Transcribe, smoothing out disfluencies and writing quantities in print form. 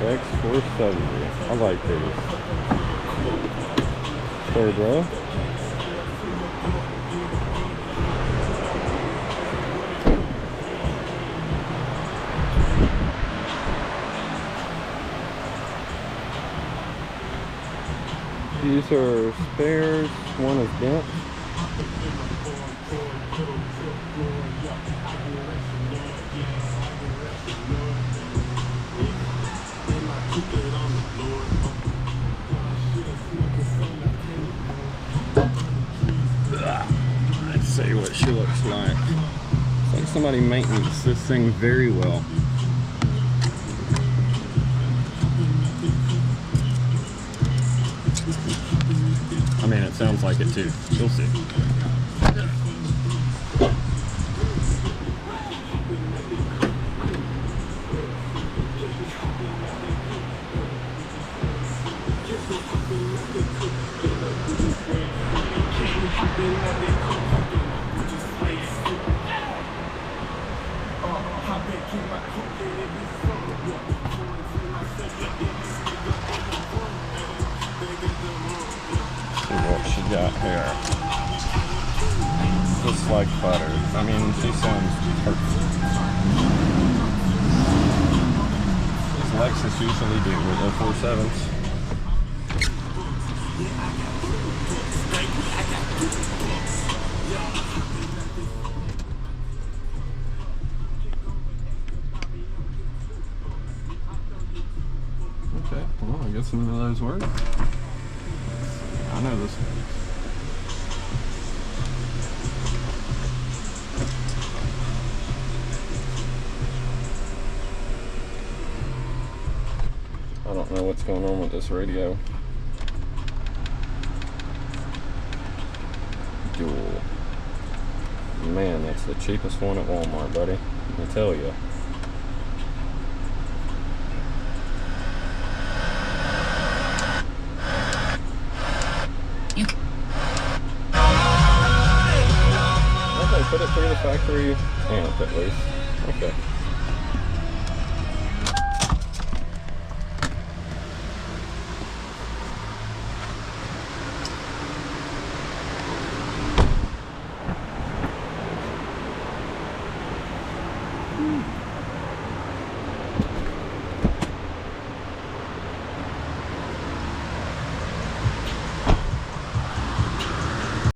GX470. I like these. Third row. These are spares. One is bent. Let's see what she looks like. It's like somebody maintenance this thing very well. I mean, it sounds like it too. You'll see. What she got here. Just like butter. I mean, she sounds perfect. As Lexus usually do with their 4.7s. Okay, well, I guess none of those work. I know this one. I don't know what's going on with this radio. Dual. Man, that's the cheapest one at Walmart, buddy. I tell you. Okay, put it through the factory amp at least. Okay.